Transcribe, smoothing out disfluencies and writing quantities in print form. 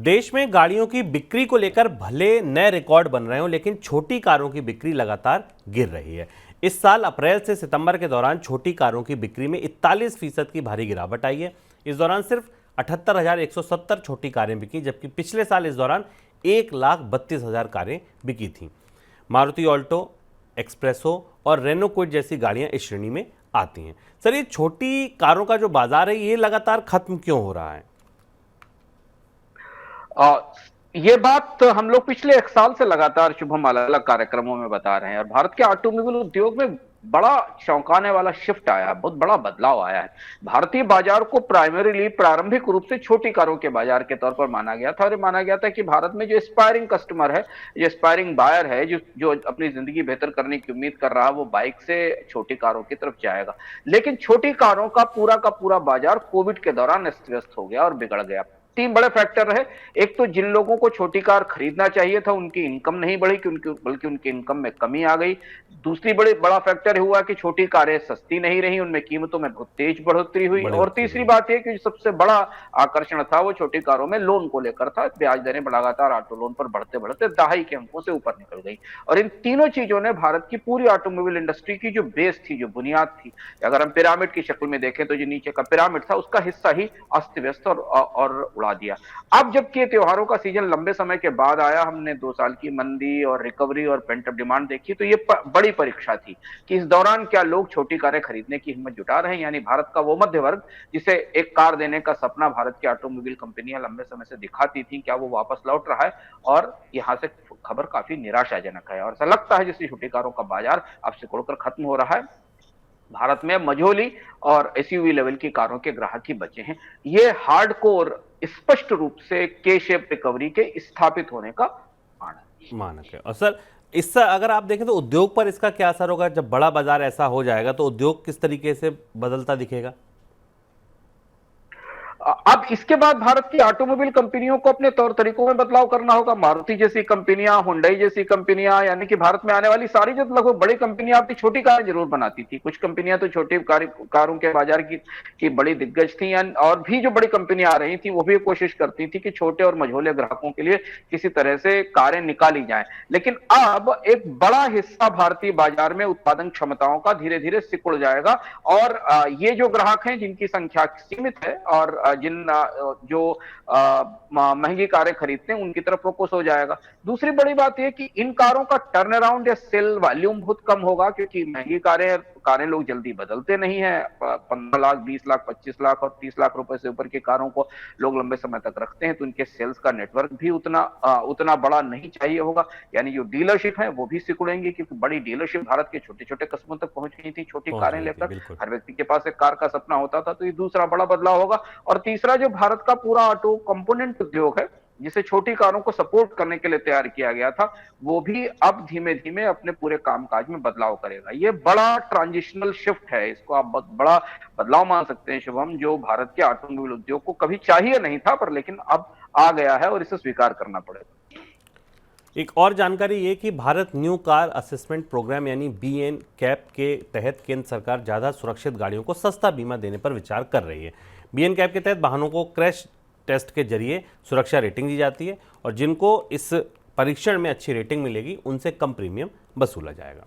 देश में गाड़ियों की बिक्री को लेकर भले नए रिकॉर्ड बन रहे हों, लेकिन छोटी कारों की बिक्री लगातार गिर रही है। इस साल अप्रैल से सितंबर के दौरान छोटी कारों की बिक्री में 41% की भारी गिरावट आई है। इस दौरान सिर्फ 78,170 छोटी कारें बिकी, जबकि पिछले साल इस दौरान 1,32,000 कारें बिकी थीं। मारुति ऑल्टो, एक्सप्रेसो और रेनो क्विड जैसी गाड़ियां इस श्रेणी में आती हैं। सर, ये छोटी कारों का जो बाजार है, ये लगातार खत्म क्यों हो रहा है? ये बात तो हम लोग पिछले 1 साल से लगातार शुभम अलग अलग कार्यक्रमों में बता रहे हैं और भारत के ऑटोमोबाइल उद्योग में बड़ा चौंकाने वाला शिफ्ट आया है, बहुत बड़ा बदलाव आया है। भारतीय बाजार को प्राइमरीली प्रारंभिक रूप से छोटी कारों के बाजार के तौर पर माना गया था और ये माना गया था कि भारत में जो एस्पायरिंग कस्टमर है, जो एस्पायरिंग बायर है, जो अपनी जिंदगी बेहतर करने की उम्मीद कर रहा है, वो बाइक से छोटी कारों की तरफ जाएगा। लेकिन छोटी कारों का पूरा बाजार कोविड के दौरान अस्त व्यस्त हो गया और बिगड़ गया। 3 बड़े फैक्टर रहे। एक तो जिन लोगों को छोटी कार खरीदना चाहिए था, उनकी इनकम नहीं बढ़ी, बल्कि उनकी इनकम में कमी आ गई। दूसरी बड़ा फैक्टर हुआ कि छोटी कारें सस्ती नहीं रही, उनमें कीमतों में बहुत तेज बढ़ोतरी हुई। और तीसरी बात यह कि सबसे बड़ा आकर्षण था वो छोटी कारों में लोन को लेकर था। ब्याज दरें लगातार ऑटो लोन पर बढ़ते बढ़ते दहाई के अंकों से ऊपर निकल गई और इन तीनों चीजों ने भारत की पूरी ऑटोमोबाइल इंडस्ट्री की जो बेस थी, जो बुनियाद थी, अगर हम पिरामिड की शक्ल में देखें तो जो नीचे का पिरामिड था, उसका हिस्सा ही अस्त व्यस्त और उड़ा दिया। अब जबकि त्योहारों का सीजन लंबे समय के बाद आया, हमने 2 साल की मंदी और रिकवरी और पेंट अप डिमांड देखी, तो ये बड़ी परीक्षा थी कि इस दौरान क्या लोग छोटी कारें खरीदने की हिम्मत जुटा रहे हैं। यानी भारत का वो मध्य वर्ग जिसे एक कार देने का सपना भारत की ऑटोमोबाइल कंपनियां लंबे समय से दिखाती थी, क्या वो वापस लौट रहा है? और यहां से खबर काफी निराशाजनक है और ऐसा लगता है जैसे छोटी कारों का बाजार अब सिकुड़कर खत्म हो रहा है। भारत में मझोली और एसयूवी लेवल की कारों के ग्राहक ही बचे हैं। ये हार्डकोर स्पष्ट रूप से के शेप रिकवरी के स्थापित होने का मानक है। और सर, इससे अगर आप देखें तो उद्योग पर इसका क्या असर होगा? जब बड़ा बाजार ऐसा हो जाएगा तो उद्योग किस तरीके से बदलता दिखेगा? अब इसके बाद भारत की ऑटोमोबाइल कंपनियों को अपने तौर तरीकों में बदलाव करना होगा। मारुति जैसी कंपनियां, हुंडई जैसी कंपनियां, यानी कि भारत में आने वाली सारी जो लगभग बड़ी कंपनियां अपनी छोटी कारें जरूर बनाती थी। कुछ कंपनियां तो छोटी कारों के बाजार की बड़ी दिग्गज थी, और भी जो बड़ी कंपनियां आ रही थी वो भी कोशिश करती थी कि छोटे और मझोले ग्राहकों के लिए किसी तरह से कारें निकाली जाए। लेकिन अब एक बड़ा हिस्सा भारतीय बाजार में उत्पादन क्षमताओं का धीरे धीरे सिकुड़ जाएगा और ये जो ग्राहक हैं जिनकी संख्या सीमित है और जिन जो महंगी कारें खरीदते हैं उनकी तरफ फोकस हो जाएगा। दूसरी बड़ी बात यह कि इन कारों का टर्न अराउंड या सेल वॉल्यूम बहुत कम होगा, क्योंकि महंगी कारें लोग जल्दी बदलते नहीं है। 15 लाख, 20 लाख, 25 लाख और 30 लाख रुपए से ऊपर की कारों को लोग लंबे समय तक रखते हैं, तो इनके सेल्स का नेटवर्क भी उतना बड़ा नहीं चाहिए होगा। यानी जो डीलरशिप है वो भी सिकुड़ेंगी, क्योंकि बड़ी डीलरशिप भारत के छोटे छोटे कस्बों तक पहुंच गई थी छोटी कारें लेकर। हर व्यक्ति के पास एक कार का सपना होता था, तो ये दूसरा बड़ा बदलाव होगा। और तीसरा, जो भारत का पूरा ऑटो कंपोनेंट उद्योग है, जिसे छोटी कारों को सपोर्ट करने के लिए तैयार किया गया था, वो भी अब धीमे धीमे अपने पूरे कामकाज में बदलाव करेगा। ये बड़ा ट्रांजिशनल शिफ्ट है, इसको आप बहुत बड़ा बदलाव मान सकते हैं शुभम, जो भारत के ऑटोमोबाइल उद्योग को कभी चाहिए नहीं था, पर लेकिन अब आ गया है और इसे स्वीकार करना पड़ेगा। एक और जानकारी ये कि Bharat new car assessment programme यानी बीएन कैप के तहत केंद्र सरकार ज़्यादा सुरक्षित गाड़ियों को सस्ता बीमा देने पर विचार कर रही है। बीएन कैप के तहत वाहनों को क्रैश टेस्ट के जरिए सुरक्षा रेटिंग दी जाती है और जिनको इस परीक्षण में अच्छी रेटिंग मिलेगी उनसे कम प्रीमियम वसूला जाएगा।